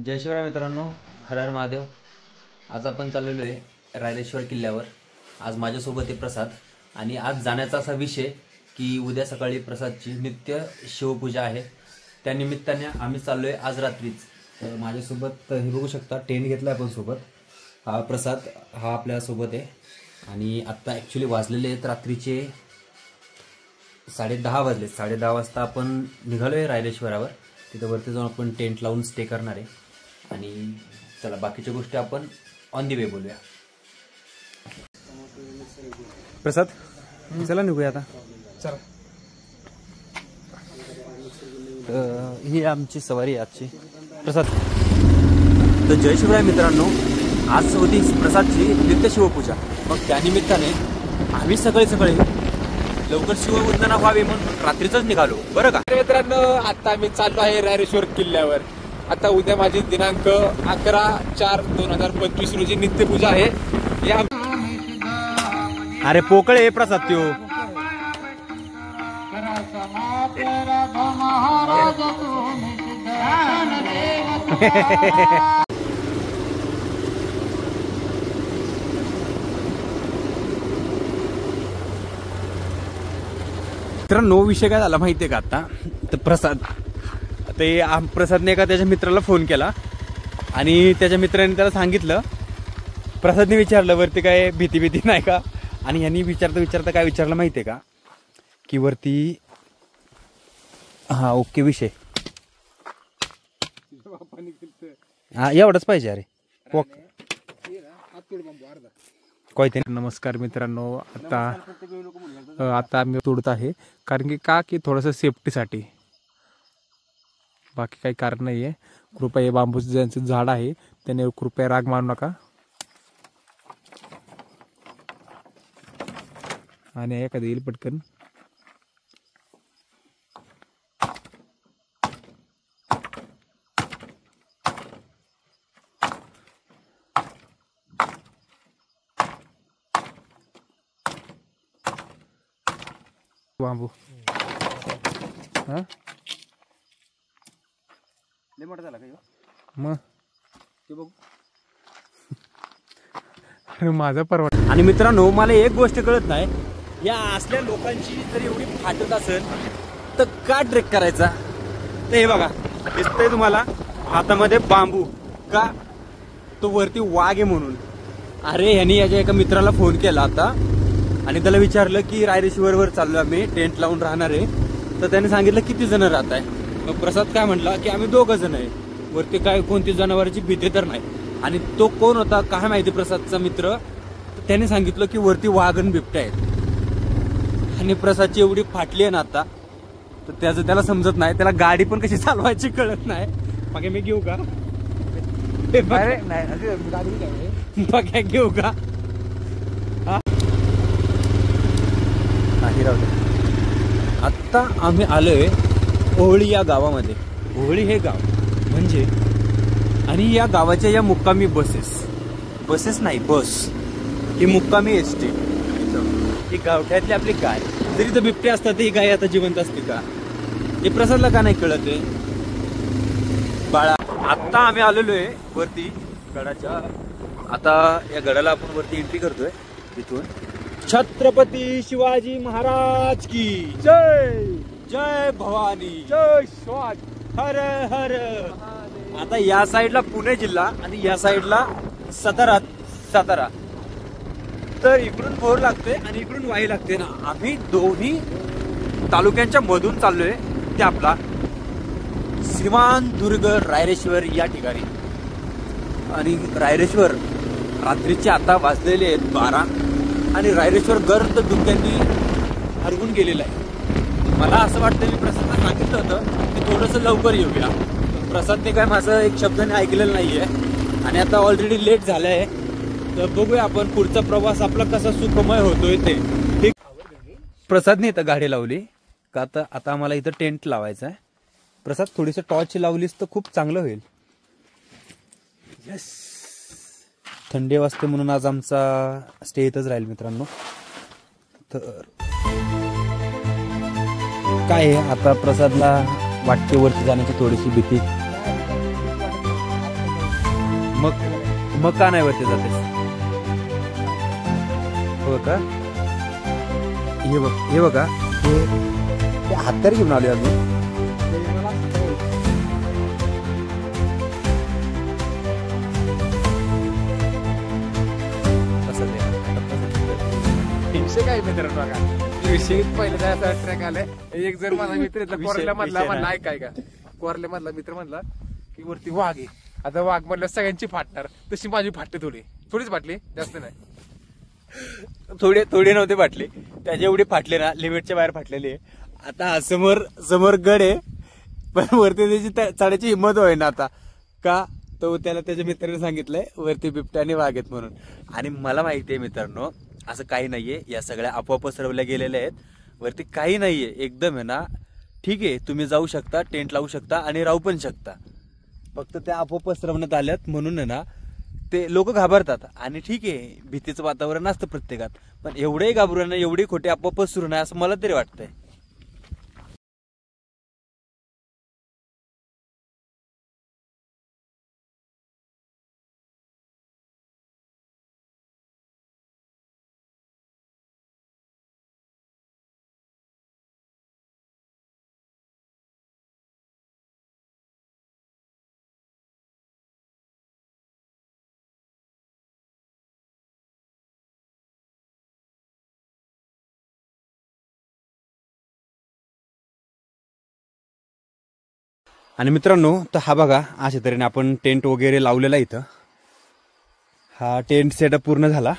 जय शिवराय मित्रांनो, हर हर महादेव। आज आपण चाललेलो आहे रायरेश्वर किल्ल्यावर। आज माझ्यासोबत आहे प्रसाद आणि आज जाण्याचा असा विषय की उद्या सकाळी प्रसादची नित्य शिवपूजा आहे। त्या निमित्ताने आम्ही चाललोय आज रात्रीच। तर माझ्यासोबत हे बघू शकता, टेंट घेतला आपण सोबत। हा प्रसाद हा आपल्या सोबत आहे आणि आता ॲक्च्युली वाजलेले आहेत रात्रीचे 10:30 वाजले। 10:30 वाजता आपण निघालोय रायरेश्वरावर। तिथे वरती जाऊन आपण टेंट लावून स्टे करणार आहे आणि चला बाकीच्या गोष्टी आपण ऑन दी वे बोलूया। प्रसाद चला निघूया आता, चला। ही आमची सवारी आजची। प्रसाद तर जय शिवराय मित्रांनो, आज होती प्रसादची नित्य शिवपूजा। मग त्यानिमित्ताने आम्ही सकाळी लवकर शिववंदना व्हावी म्हणून रात्रीच निघालो, बरं का मित्रांनो। आता मी चाललो आहे रायरेश्वर किल्ल्यावर। आता उद्या माझी दिनांक 11/4/2025 रोजी नित्यपूजा आहे। अरे पोकळे प्रसाद त्यो मित्रांनो, विषय काय झाला माहितीये का? आता तर प्रसादने एका त्याच्या मित्राला फोन केला आणि त्याच्या मित्राने त्याला सांगितलं, प्रसादने विचारलं वरती काय भीती नाही का? आणि यांनी विचारता काय विचारलं माहितीये का? की वरती हा ओके विषय हा एवढंच पाहिजे। अरे कोयते। नमस्कार मित्रांनो, आता आम्ही तोडत आहे कारण की थोडंसं सेफ्टीसाठी, बाकी काही कारण नाही आहे। कृपया हे बांबूचं ज्यांचं झाड आहे त्याने कृपया राग मारू नका आणि एखादं येईल पटकन। बांबू हा लय मोठा झाला का मग ते बघू माझा परवडा। आणि मित्रांनो, मला एक गोष्ट कळत नाही, या असल्या लोकांची जर एवढी फाटत असेल तर का ट्रेक करायचा? तर हे बघा दिसतंय तुम्हाला हातामध्ये बांबू, का तो वरती वाघ आहे म्हणून। अरे ह्यानी याच्या एका मित्राला फोन केला आता आणि त्याला विचारलं की रायरेश्वरवर चाललो आम्ही, टेंट लावून राहणार आहे। तर त्याने सांगितलं किती जण राहत आहे? मग प्रसाद काय म्हटला की आम्ही 2 जण आहे, वरती काय कोणती जनावरांची भीती तर नाही। आणि तो कोण होता काय माहिती, प्रसादचा मित्र। त्याने सांगितलं की वरती वाघन बिबट्या आहेत आणि प्रसादची एवढी फाटली आहे ना आता, तर त्याचं त्याला समजत नाही, त्याला गाडी पण कशी चालवायची कळत नाही। मग मी घेऊ का? नाही घेऊ का? आता आम्ही आलोय ओहळी या गावामध्ये। ओहळी हे गाव म्हणजे, आणि या गावाच्या या मुक्कामी बसेस नाही, बस ही मुक्कामी एसटी। ही गावठ्यातली आपली गाय, जरी तर बिबटे असतात ही गाय आता जिवंत असते का? हे प्रसादला का नाही कळत आहे बाळा? आता आम्ही आलेलो आहे वरती गडाच्या। आता या गडाला आपण वरती एंट्री करतोय तिथून। छत्रपती शिवाजी महाराज की जय, जय भवानी, जय शिवाजी, हर हर। आता या साईडला पुणे जिल्हा आणि या साईडला सातारा। तर इकडून भोर लागतोय आणि इकडून वाई लागते ना। आम्ही दोन्ही तालुक्यांच्या मधून चाललोय ते आपला श्रीमानदुर्ग रायरेश्वर या ठिकाणी। आणि रायरेश्वर रात्रीचे आता वाजलेले आहेत 12 आणि रायरेश्वर गर्द धुक्यांनी हरवून गेलेलं आहे। मला असं वाटतं, मी प्रसादला सांगितलं होतं की थोडंसं लवकर येऊया। प्रसादने काय माझं एक शब्दाने ऐकलेलं नाहीये आणि आता ऑलरेडी लेट झालंय। तर बघूया आपण पुढचा प्रवास आपला कसा सुखमय होतोय ते। ठीक, प्रसादने इथं गाडी लावली का? आता आम्हाला इथं टेंट लावायचा आहे। प्रसाद थोडीशी टॉर्च लावलीस तर खूप चांगलं होईल। यस, थंडी वाजते म्हणून आज आमचा स्टे इथंच राहील मित्रांनो। तर काय आहे, आता प्रसादला वाटते वरती जाण्याची थोडीशी भीती। मग का नाही वरती जातेस? हो का? हे बघा हे हातार घेऊन आले आम्ही. काय मित्र बघा विषय पहिला ट्रॅक आलाय. एक जर माझा मित्र कोरल्या मधला म्हणला ऐकाय का कोरल्या मधला मित्र म्हणला की वरती वाघ आहे. आता वाघ म्हणलं सगळ्यांची फाटणार तशी माझी फाटते थोडीच फाटली जास्त नाही. थोडे नव्हते फाटले त्याचे एवढे फाटले ना लिमिटच्या बाहेर फाटलेले. आता समोर गड आहे पण वरती त्याची चढायची हिंमत होय ना आता का तो त्याला त्याच्या मित्राने सांगितलंय वरती बिबट्या आणि वाघ आहेत म्हणून. आणि मला माहिती आहे मित्रांनो असं काही नाहीये या सगळ्या अफवा पसरवल्या गेलेल्या आहेत. वरती काही नाहीये एकदम आहे ना ठीक आहे तुम्ही जाऊ शकता टेंट लावू शकता आणि राहू पण शकता. फक्त त्या अफवा पसरवण्यात आल्यात म्हणून आहे ना ते लोक घाबरतात. आणि ठीक आहे भीतीचं वातावरण असतं प्रत्येकात पण एवढे घाबरू नये एवढी खोटे अफवा पसरू नये असं मला तरी वाटतंय. आणि मित्रांनो तर हा बघा अशा तऱ्हेने आपण टेंट वगैरे लावलेला इथं. हा टेंट सेटअप पूर्ण झाला.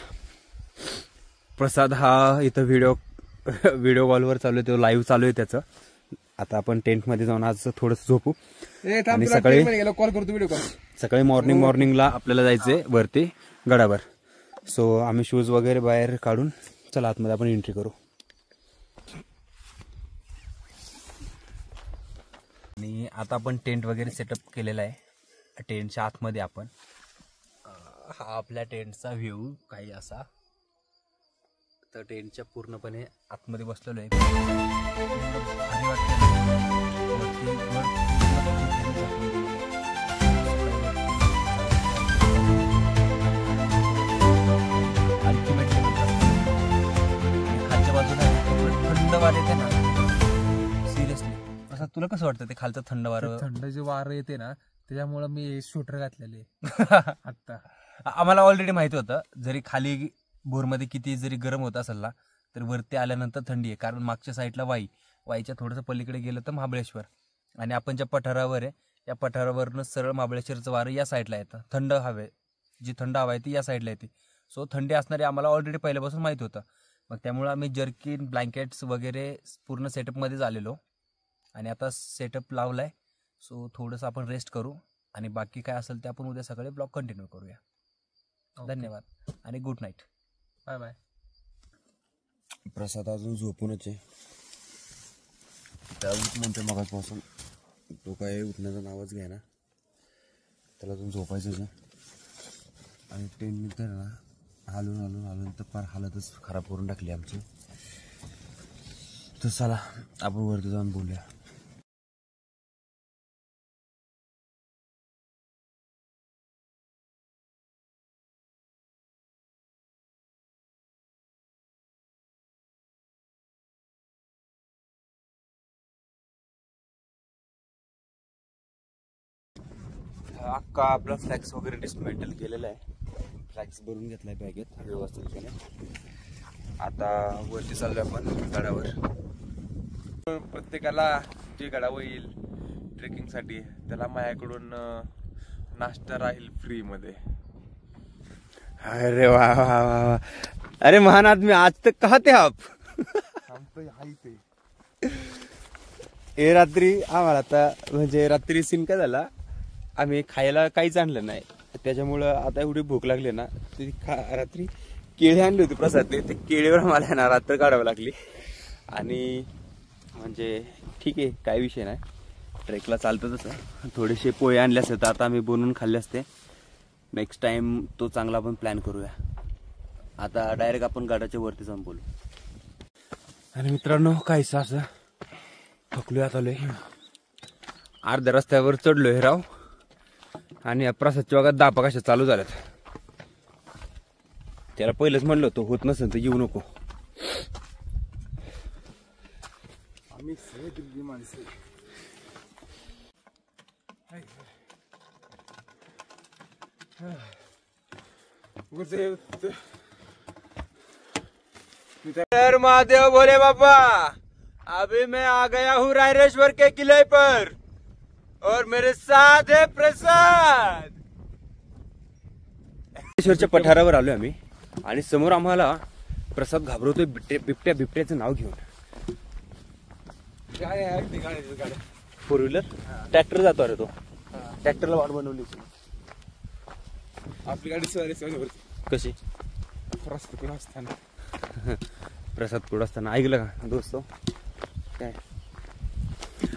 प्रसाद हा इथं व्हिडिओ कॉलवर चालू आहे तो लाईव्ह चालू आहे त्याचं. आता आपण टेंटमध्ये जाऊन आज थोडंसं झोपू आणि कॉल करतो व्हिडिओ कॉल. सकाळी मॉर्निंगला आपल्याला जायचंय वरती गडावर. सो आम्ही शूज वगैरे बाहेर काढून चला आतमध्ये आपण एंट्री करू. आणि आता आपण टेंट वगैरे सेटअप केलेला आहे. टेंटच्या आतमध्ये आपण हा आपल्या टेंटचा व्ह्यू काही असा. तर टेंटच्या पूर्णपणे आतमध्ये बसलेलो आहे. भारी खालच्या बाजूला थंड वार येते ना सिरियसली. असं तुला कसं वाटतं ते खालचं थंड वारं? थंड जे वारं येते ना त्याच्यामुळे मी शूटर घातलेले आता. आम्हाला ऑलरेडी माहिती होतं जरी खाली बोरमध्ये किती जरी गरम होत असेल ना तर वरती आल्यानंतर थंडी आहे. कारण मागच्या साईडला वाईच्या थोडंसं पलीकडे गेलं तर महाबळेश्वर आणि आपण ज्या पठारावर आहे या पठारावरनं सरळ महाबळेश्वरचं वारं या साईडला येतं. थंड हवे जी थंड हवा आहे ती या साईडला येते. सो थंडी असणारी आम्हाला ऑलरेडी पहिल्यापासून माहिती होतं. मग त्यामुळे आम्ही जर्किन ब्लँकेट्स वगैरे पूर्ण सेटअपमध्येच आलेलो आणि आता सेटअप लावलाय. सो थोडंसं आपण रेस्ट करू आणि बाकी काय असेल ते आपण उद्या सकाळी ब्लॉग कंटिन्यू करूया. धन्यवाद आणि good night. Bye bye. Prasad अजून झोपूनच आहे. त्यावेळीच म्हणते मगाचपासून तो काय उठण्याचं नावच घ्या ना. त्याला अजून झोपायचंच आहे. आणि टेंट तर ना हालून तर फार हालतच खराब करून टाकली आमची. तर चला आपण वरती जाऊन बोलूया. अख्खा आपला फ्लॅक्स वगैरे डिस्मेंटल केलेला आहे. फ्लॅक्स भरून घेतलाय बॅगेत व्यवस्थित केले. आता वरती चाललोय आपण गडावर. प्रत्येकाला जे गडावर येईल ट्रेकिंगसाठी त्याला माझ्याकडून नाश्ता राहील फ्री मध्ये. अरे वा वा वा वा. अरे महान आदमी आज तक कहा थे आप? हे रात्री आम्हाला आता म्हणजे रात्री सीन काय झाला आम्ही खायला काहीच आणलं नाही. त्याच्यामुळं आता एवढी भूक लागली ना ती रात्री केळी आणली होती प्रसादने. ते केळीवर मला ना रात्र काढावं लागली. आणि म्हणजे ठीक आहे काही विषय नाही ट्रेकला चालतं तसं. थोडेसे पोहे आणले असते तर आता आम्ही बनवून खाल्ले असते. नेक्स्ट टाइम तो चांगला आपण प्लॅन करूया. आता डायरेक्ट आपण गडाच्या वरती जाऊन बोलू. आणि मित्रांनो काहीच असं थकलोय आता. अर्ध्या रस्त्यावर चढलोय राव आणि प्रसादच्या भागात दापा कशा चालू झाल्यात. त्याला पहिलंच म्हणलं होतं होत नसेल तर येऊ नको. आम्ही सगळे दिल्ली माणसं. महादेव भोले बाबा, अभी मैं आ गया हूँ रायरेश्वर के किले पर और मेरे साथ है प्रसाद. रायरेश्वरच्या पठारावर आलोय आम्ही आणि समोर आम्हाला प्रसाद घाबरवतोय बिबट्याचं नाव घेऊन. फोर व्हीलर ट्रॅक्टर जातो. अरे तो ट्रॅक्टरला वाट बनवली आपली गाडी सर कशी. प्रसाद कुठं असताना ऐकलं का दोस्त. काय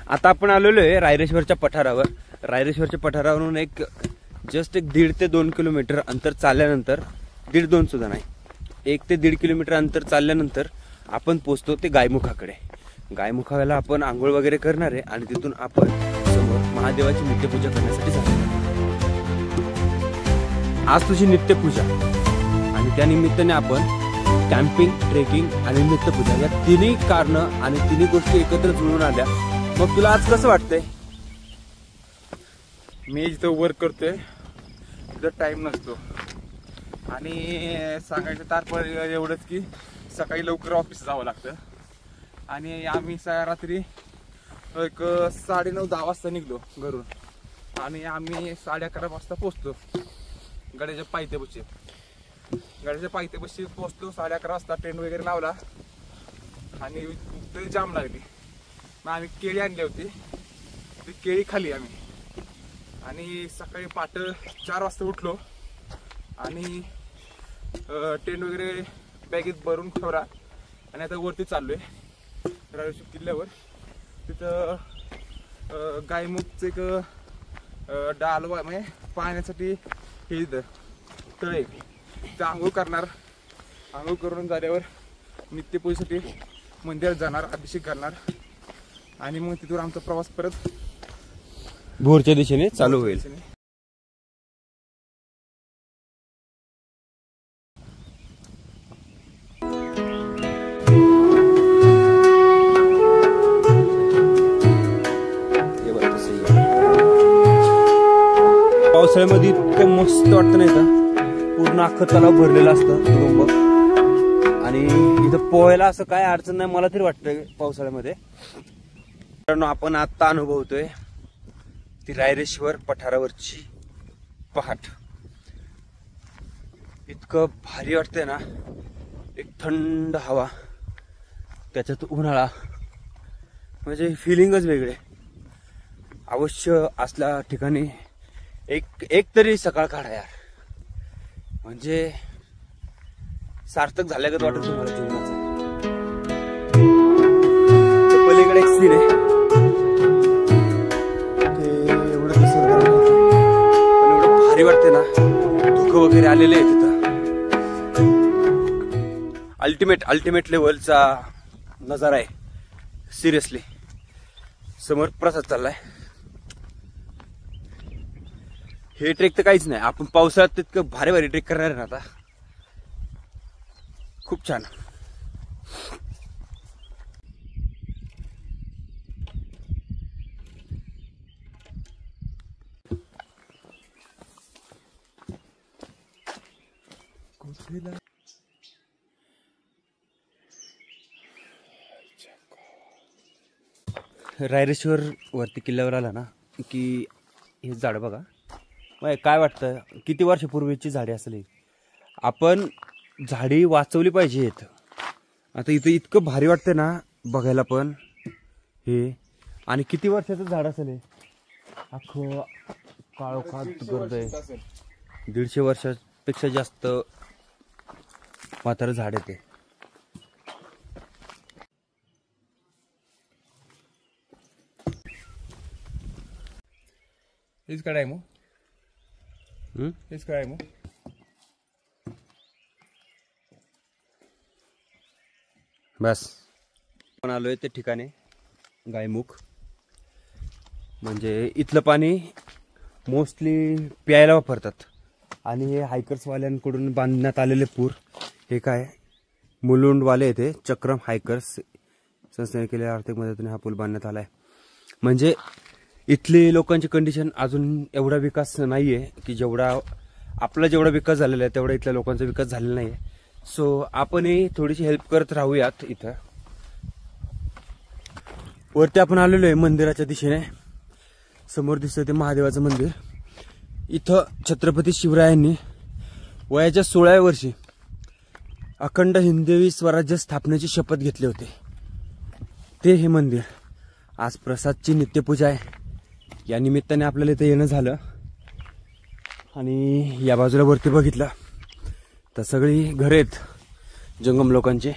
आता आपण आलेलो आहे रायरेश्वरच्या पठारावर. रायरेश्वरच्या पठारावरून एक जस्ट 1.5 ते 2 किलोमीटर अंतर चालल्यानंतर, 1.5-2 सुद्धा नाही, 1 ते 1.5 किलोमीटर अंतर चालल्यानंतर आपण पोचतो ते गायमुखाकडे. गायमुखाला आपण आंघोळ वगैरे करणार आहे आणि तिथून आपण समोर महादेवाची नित्यपूजा करण्यासाठी जाणार. आज तुझी नित्यपूजा आणि त्या निमित्ताने आपण कॅम्पिंग, ट्रेकिंग आणि नित्यपूजा या तिन्ही कारणं आणि तिन्ही गोष्टी एकत्र जुळून आल्या. मग तुला आज कसं वाटतंय. मी जिथं वर्क करतोय तिथं टाइम नसतो आणि सांगायचं तात्पर्य एवढंच की सकाळी लवकर ऑफिस जावं लागतं आणि आम्ही रात्री एक 9:30-10 वाजता निघलो घरून आणि आम्ही 11:30 वाजता पोचतो गड्याच्या पायथ्यापाशी. गड्याच्या पायथ्यापाशी पोचलो 11:30 वाजता. टेंट वगैरे लावला आणि तरी जाम लागली. मग आम्ही केळी आणली होती, ती केळी खाली आम्ही आणि सकाळी पहाटे 4 वाजता उठलो आणि टेंट वगैरे बॅगेत भरून ठेवला आणि आता वरती चाललोय रायरेश्वर किल्ल्यावर. तिथं गायमुखचं एक डाल म्हणजे पाण्यासाठी हे इथं तळे, तिथं आंघोळ करणार. आंघोळ करून झाल्यावर नित्यपूजेसाठी मंदिरात जाणार, अभिषेक घालणार आणि मग तिथून आमचा प्रवास परत भोरच्या दिशेने चालू होईल. पावसाळ्यामध्ये इतकं मस्त वाटतं नाही का. पूर्ण अख्खं तलाव भरलेलं असतं तुडुंब आणि इथं पोहायला असं काय अडचण नाही मला तरी वाटतं पावसाळ्यामध्ये. कारण आपण आता अनुभवतोय ती रायरेश्वर पठारावरची पहाट. इतकं भारी वाटतंय ना. एक थंड हवा, त्याच्यात उन्हाळा, म्हणजे फिलिंगच वेगळे. अवश्य असल्या ठिकाणी एक तरी सकाळ काढा यार, म्हणजे सार्थक झाल्यागत वाटत तुम्हाला जीवनाचं. पलीकडे एक सीन आहे, ते एवढं दिसत पण एवढं भारी वाटते ना. धुकं वगैरे आलेले आहे तिथं. अल्टिमेट लेवलचा नजारा आहे सिरियसली. समोर प्रसाद चाललाय. हे ट्रेक तर काहीच नाही, आपण पावसाळ्यात तितकं भारी ट्रेक करणार आहे ना आता. खूप छान. रायरेश्वर वरती किल्ल्यावर आला ना की हे झाड बघा. मग काय वाटतं किती वर्षापूर्वीची झाडे असली. आपण झाडी वाचवली पाहिजेत. आता इथं इतकं भारी वाटतं ना बघायला पण हे. आणि किती वर्षाचं झाड असेल हे. अख्खं काळोखात गर्द आहे. 150 वर्षापेक्षा जास्त म्हातारं झाड आहे ते. हेच काय मग हेच काय मग बस आपण आलोय ते ठिकाणी गायमुख. म्हणजे इथलं पाणी मोस्टली प्यायला वापरतात. आणि हे हायकर्सवाल्यांकडून बांधण्यात आलेले पूर, हे काय मुलुंडवाले येथे चक्रम हायकर्स संस्थेने केलेल्या आर्थिक मदतीने हा पूल बांधण्यात आला आहे. म्हणजे इथली लोकांची कंडिशन अजून एवढा विकास नाही आहे की जेवढा आपला जेवढा विकास झालेला आहे तेवढा इथल्या लोकांचा विकास झालेला नाही आहे. सो आपणही थोडीशी हेल्प करत राहूयात. इथं वरती आपण आलेलो आहे मंदिराच्या दिशेने. समोर दिसतंय ते महादेवाचं मंदिर. इथं छत्रपती शिवरायांनी वयाच्या 16व्या वर्षी अखंड हिंदवी स्वराज्य स्थापनेची शपथ घेतली होती. ते हे मंदिर. आज प्रसादची नित्यपूजा आहे. या निमित्ताने आपल्याला इथे येणं झालं. आणि या बाजूला वरती बघितलं तर सगळी घरे आहेत जंगम लोकांची.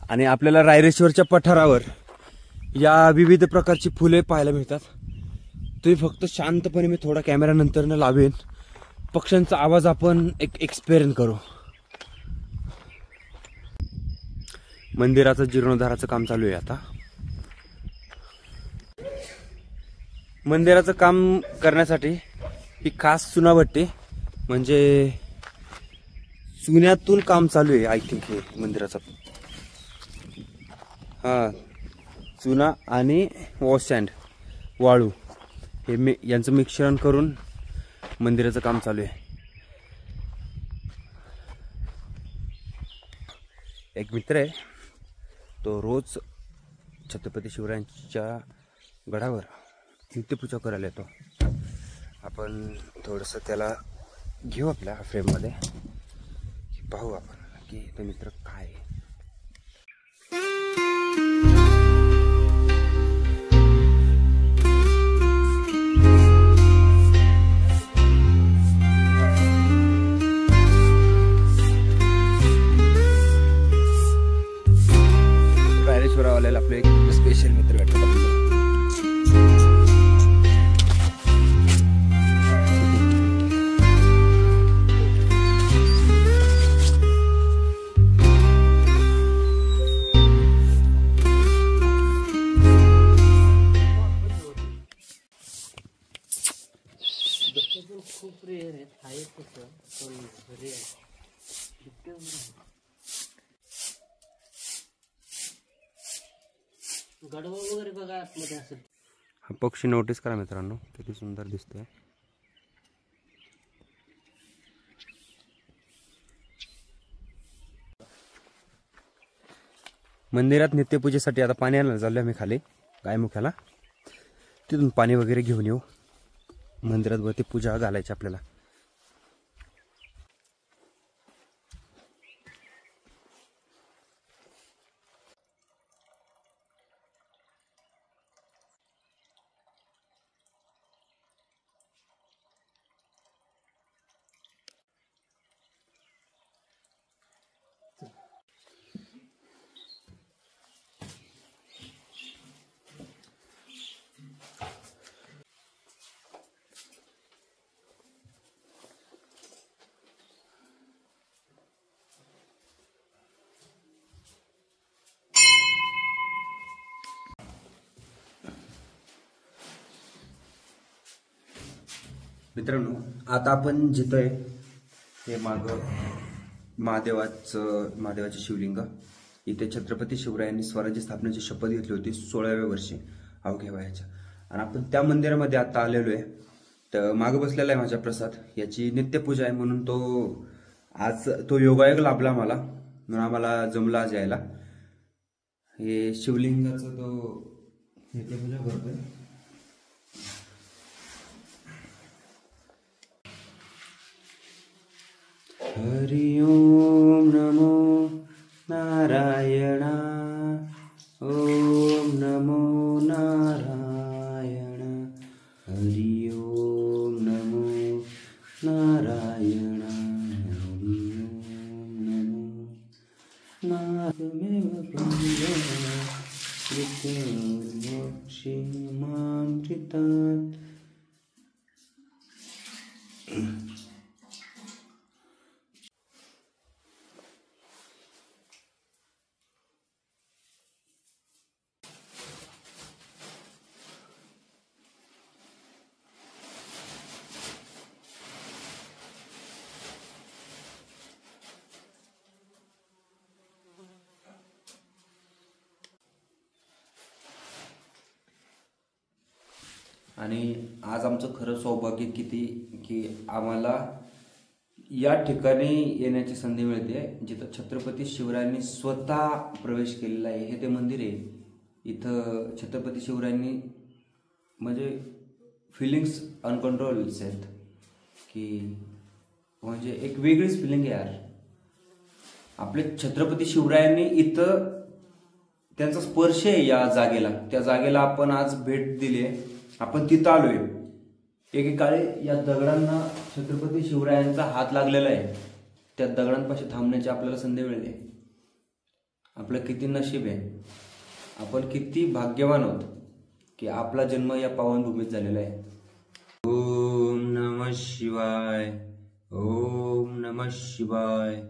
आणि आपल्याला रायरेश्वरच्या पठारावर या विविध प्रकारची फुले पाहायला मिळतात. तुम्ही फक्त शांतपणे, मी थोडा कॅमेरा नंतरनं लावेन, पक्ष्यांचा आवाज आपण एक एक्सपेरियन्स करू. मंदिराचं जीर्णोद्धाराचं काम चालू आहे आता. मंदिराचं काम करण्यासाठी ही खास चुनाभट्टी, म्हणजे चुन्यातून काम चालू आहे. आय थिंक हे मंदिराचं. हा, चुना आणि वॉश सँड, वाळू, हे यांचं मिश्रण करून मंदिराचं काम चालू आहे. एक मित्र आहे, तो रोज छत्रपती शिवरायांच्या गडावर नित्यपूजा करायला येतो. आपण थोडंसं त्याला घेऊ आपल्या फ्रेममध्ये, पाहू आपण की तो मित्र काय आहे. रायरेश्वरावाल्याला आपले एक स्पेशल मित्र भेटतात आपल्याला. खूप रेअर आहेत. आहे तसं पण रेअर. गडवा वगैरे बघा आतमध्ये असेल. हा पक्षी नोटीस करा मित्रांनो, किती सुंदर दिसतोय. मंदिरात नित्यपूजेसाठी आता पाणी आणायला चाललोय आम्ही खाली गायमुख्याला. तिथून पाणी वगैरे घेऊन येऊ. मंदिरात वरती पूजा घालायची आपल्याला. मित्रांनो, आता आपण जिथं आहे ते महादेवाचे शिवलिंग. इथे छत्रपती शिवरायांनी स्वराज्य स्थापनेची शपथ घेतली होती 16व्या वर्षी अवघ्या वयाच्या. आणि आपण त्या मंदिरामध्ये आता आलेलो आहे. तर मागं बसलेला आहे माझा प्रसाद. याची नित्यपूजा आहे म्हणून आज तो योगायोग लाभला मला, म्हणून आम्हाला जमला आज यायला. हे शिवलिंगाचं तो नित्यपूजा करतोय. हरि ओम नमो नारायणा. ओम नमो नारायण. हरि ओम नमो नारायण. हरि ओम नमो नारायण. मामृतात. आणि आज आमचं खरं सौभाग्य किती की आम्हाला या ठिकाणी येण्याची संधी मिळते जिथं छत्रपती शिवरायांनी स्वतः प्रवेश केलेला आहे. हे ते मंदिर आहे. इथं छत्रपती शिवरायांनी म्हणजे फिलिंग्स अनकंट्रोल्स आहेत की म्हणजे एक वेगळीच फिलिंग आहे यार. आपले छत्रपती शिवरायांनी इथं त्यांचा स्पर्श आहे या जागेला. त्या जागेला आपण आज भेट दिली आहे. आपण तिथं आलोय. एकेकाळी या दगडांना छत्रपती शिवरायांचा हात लागलेला आहे. त्या दगडांपाशी थांबण्याची आपल्याला संधी मिळते. आपलं किती नशीब आहे. आपण किती भाग्यवान आहोत की आपला जन्म या पावनभूमीत झालेला आहे. ओम नमः शिवाय. ओम नमः शिवाय.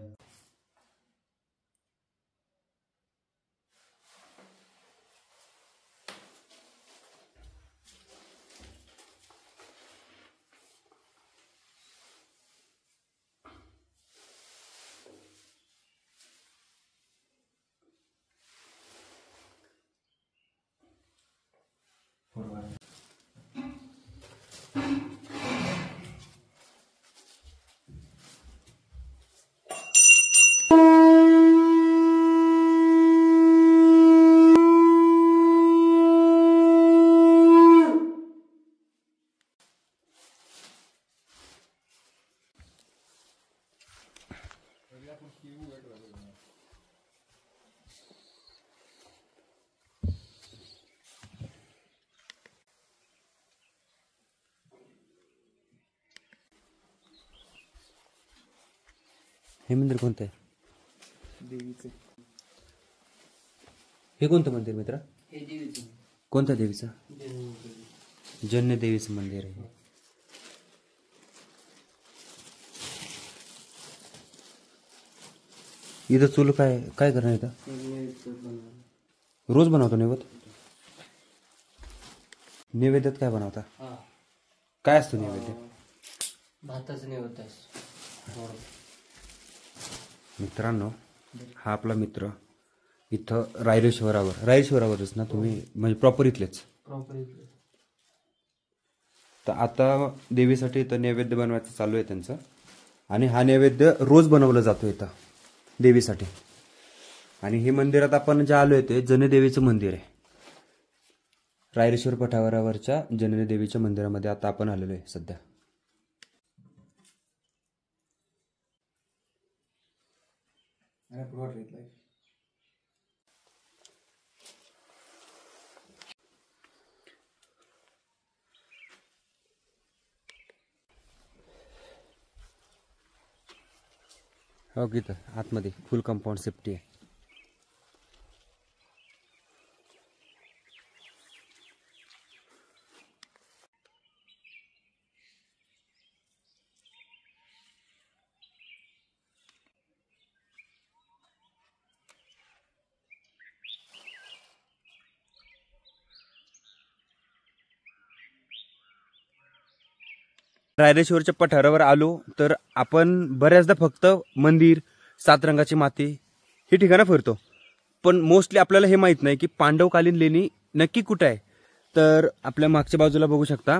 हे मंदिर कोणतं आहे? देवीचं. हे कोणतं मंदिर मित्रा? हे देवीचं कोणत्या देवीचं? देवी. जन्य देवीचं मंदिर आहे. इथं चूल काय काय करणार इथं? रोज बनवतो नैवेद्य? नैवेद्यात काय बनवता? हा काय असतं नैवेद्य? भाताचं नैवेद्य असतो. मित्रांनो, हा आपला मित्र इथं रायरेश्वरावरच ना तुम्ही, म्हणजे प्रॉपर इथलेच? प्रॉपर. तर आता देवीसाठी इथं नैवेद्य बनवायचं चालू आहे त्यांचं. आणि हा नैवेद्य रोज बनवलं जातो इथं देवीसाठी. आणि हे मंदिरात आपण जे आलोय ते जनदेवीचं मंदिर आहे. रायरेश्वर पठारावरच्या जननी देवीच्या मंदिरामध्ये आता आपण आलेलो आहे सध्या. हो इथं आतमध्ये फुल कंपाऊंड सेफ्टी आहे. रायरेश्वरच्या पठारावर आलो तर आपण बऱ्याचदा फक्त मंदिर, 7 रंगाची माती ही ठिकाणं फिरतो. पण मोस्टली आपल्याला हे माहीत नाही की पांडवकालीन लेणी नक्की कुठं आहे. तर आपल्या मागच्या बाजूला बघू शकता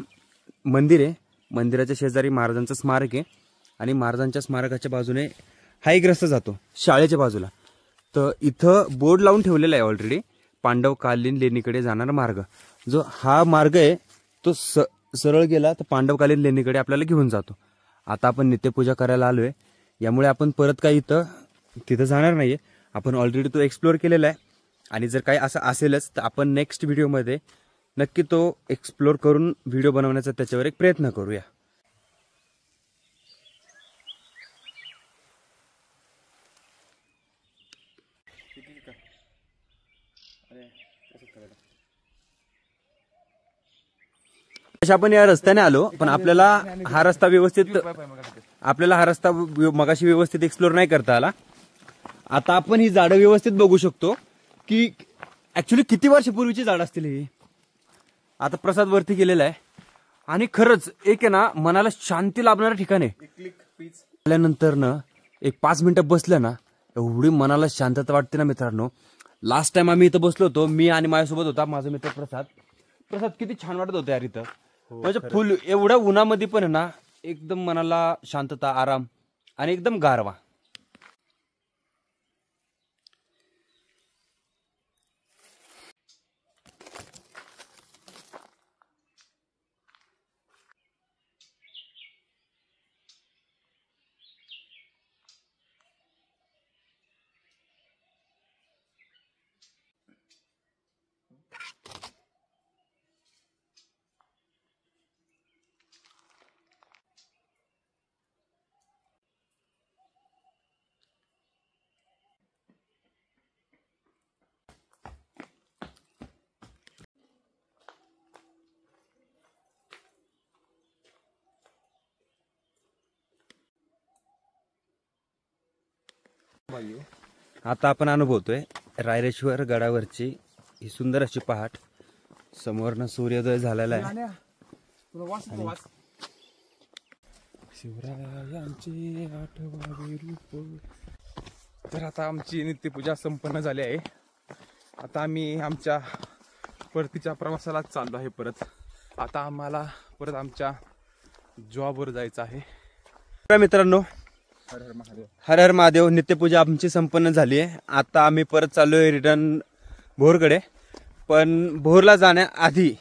मंदिर आहे. मंदिराच्या शेजारी महाराजांचं स्मारक आहे. आणि महाराजांच्या स्मारकाच्या बाजूने हा एक रस्ता जातो शाळेच्या बाजूला. तर इथं बोर्ड लावून ठेवलेला आहे ऑलरेडी, पांडवकालीन लेणीकडे जाणारा मार्ग. जो हा मार्ग आहे तो सरळ गेला तर पांडवकालीन लेणीकडे आपल्याला घेऊन जातो. आता आपण नित्यपूजा करायला आलोय, यामुळे आपण परत काही तिथं जाणार नाहीये. आपण ऑलरेडी तो एक्सप्लोअर केलेला आहे. आणि जर काही असं असेलच तर आपण नेक्स्ट व्हिडिओमध्ये नक्की तो एक्सप्लोअर करून व्हिडिओ बनवण्याचा त्याच्यावर एक प्रयत्न करूया. आपण या रस्त्याने आलो, पण आपल्याला हा रस्ता मगाशी व्यवस्थित एक्सप्लोर नाही करता आला. आता आपण ही झाडं व्यवस्थित बघू शकतो की ऍक्च्युली किती वर्षापूर्वीची झाडं असतील ही. आता प्रसाद वरती गेलेला आहे आणि खरंच एक आहे ना मनाला शांती लाभणारं ठिकाण आहे. आल्यानंतर ना एक 5 मिनिटं बसलं ना एवढी मनाला शांतता वाटते ना मित्रांनो. लास्ट टाइम आम्ही इथं बसलो होतो, मी आणि माझ्यासोबत होता माझा मित्र प्रसाद. किती छान वाटत होतं यार इथं. म्हणजे फुल एवढ्या उन्हामध्ये पण आहे ना एकदम मनाला शांतता, आराम आणि एकदम गारवा. आता आपण अनुभवतोय रायरेश्वर गडावरची ही सुंदर अशी पहाट. समोरनं सूर्योदय झालेला आहे. शिवरायांचे आठवावे रूप. तर आता आमची नित्यपूजा संपन्न झाली आहे. आता आम्ही आमच्या परतीच्या प्रवासाला चाललो आहे. परत आता आम्हाला परत आमच्या जॉबवर जायचं आहे. मित्रांनो, हर हर महादेव. हर हर महादेव. नित्यपूजा आमची संपन्न झाली आहे. आता आम्ही परत चाललोय रिटर्न भोरकडे. पण भोरला जाण्याआधी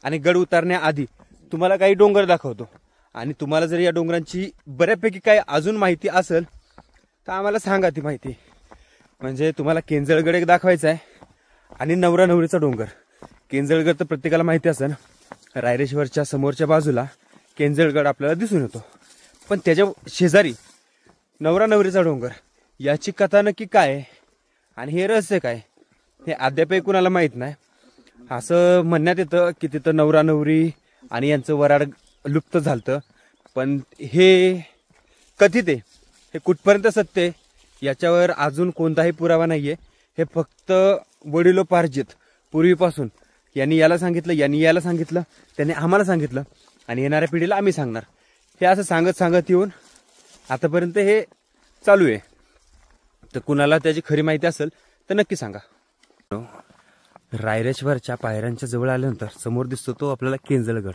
आणि गड उतरण्याआधी तुम्हाला काही डोंगर दाखवतो. आणि तुम्हाला जर या डोंगरांची बऱ्यापैकी काही अजून माहिती असेल तर आम्हाला सांगा ती माहिती. म्हणजे तुम्हाला केंजळगड एक दाखवायचा आहे आणि नवरा नवरीचा डोंगर. केंजळगड तर प्रत्येकाला माहिती असेल, रायरेश्वरच्या समोरच्या बाजूला केंजळगड आपल्याला दिसून येतो. पण त्याच्या शेजारी नवरा नवरीचा डोंगर, याची कथा नक्की काय आणि हे रहस्य काय हे अद्यापही कुणाला माहीत नाही. असं म्हणण्यात येतं की तिथं नवरा नवरी आणि यांचं वराड लुप्त झालं. पण हे कथित आहे, हे कुठपर्यंत सत्य आहे याच्यावर अजून कोणताही पुरावा नाहीये. हे फक्त वडिलोपार्जित पूर्वीपासून यांनी याला सांगितलं, यांनी याला सांगितलं, त्यांनी आम्हाला सांगितलं आणि येणाऱ्या पिढीला आम्ही सांगणार. हे असं सांगत सांगत येऊन आतापर्यंत हे चालू आहे. तर कुणाला त्याची खरी माहिती असेल तर नक्की सांगा. रायरेश्वरच्या पायऱ्यांच्या जवळ आल्यानंतर समोर दिसतो तो आपल्याला केंजळगड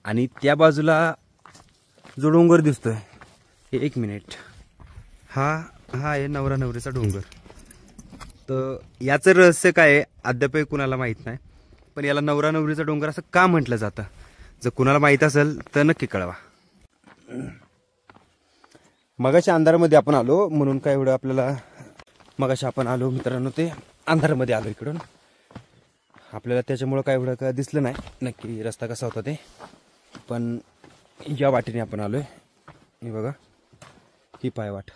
आणि त्या बाजूला जो डोंगर दिसतोय, हे 1 मिनिट, हा आहे नवरा नवरीचा डोंगर. तर याचं रहस्य काय आहे अद्यापही कुणाला माहीत नाही. पण याला नवरा नवरीचा डोंगर असं का म्हटलं जातं, जर कुणाला माहीत असेल तर नक्की कळवा. मगाशी अंधारामध्ये आपण आलो म्हणून काय एवढं आपल्याला, मगाशी आपण आलो मित्रांनो ते अंधारामध्ये आलो इकडून, आपल्याला त्याच्यामुळं काय एवढं काय दिसलं नाही नक्की रस्ता कसा होता ते. पण या वाटेने आपण आलोय. हे बघा, ही पायवाट.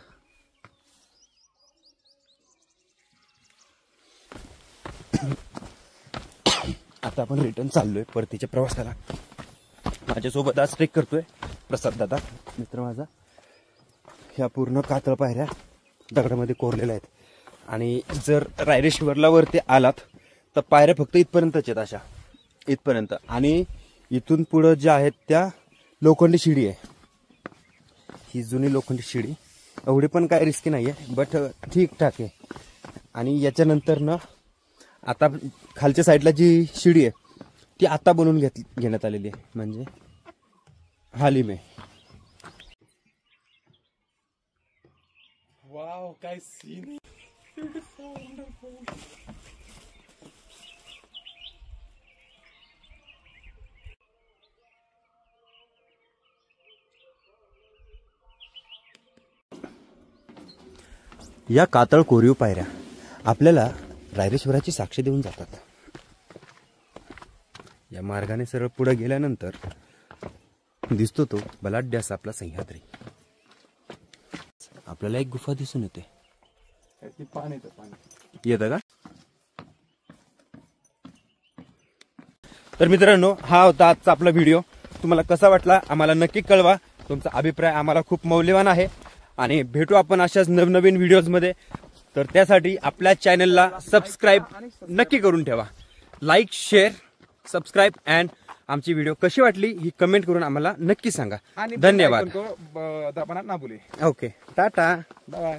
आता आपण रिटर्न चाललोय परतीच्या प्रवासाला. माझ्यासोबत आज ट्रेक करतोय प्रसाद दादा, मित्र माझा. ह्या पूर्ण कातळ पायऱ्या दगडामध्ये कोरलेल्या आहेत. आणि जर रायरेश्वरला वरती आलात तर पायऱ्या फक्त इथपर्यंतच आहेत, अशा इथपर्यंत. आणि इथून पुढं ज्या आहेत त्या लोखंडी शिडी आहे. ही जुनी लोखंडी शिडी, एवढी पण काय रिस्की नाही आहे, बट ठीकठाक आहे. आणि याच्यानंतर ना आता खालच्या साईडला जी शिडी आहे ती आता बनवून घेण्यात आलेली आहे, म्हणजे हालीम आहे. वाव, काय सीन. या कातळ कोरीव पायऱ्या आपल्याला रायरेश्वराची साक्ष देऊन जातात. या मार्गाने सरळ पुढे गेल्यानंतर दिसतो तो बलाढ्य असा आपला सह्याद्री. आपल्याला एक गुफा दिसून येते. पाणी येतं का? तर मित्रांनो, हा होता आजचा आपला व्हिडिओ. तुम्हाला कसा वाटला आम्हाला नक्की कळवा. तुमचा अभिप्राय आम्हाला खूप मौल्यवान आहे. आणि भेटू आपण अशाच नवनवीन व्हिडिओजमध्ये. तर त्यासाठी आपल्या चॅनलला सबस्क्राईब नक्की करून ठेवा. लाईक, शेअर, सबस्क्राईब अँड आमची व्हिडिओ कशी वाटली ही कमेंट करून आम्हाला नक्की सांगा. धन्यवाद. दबाना ना बोले. Okay, tata, bye.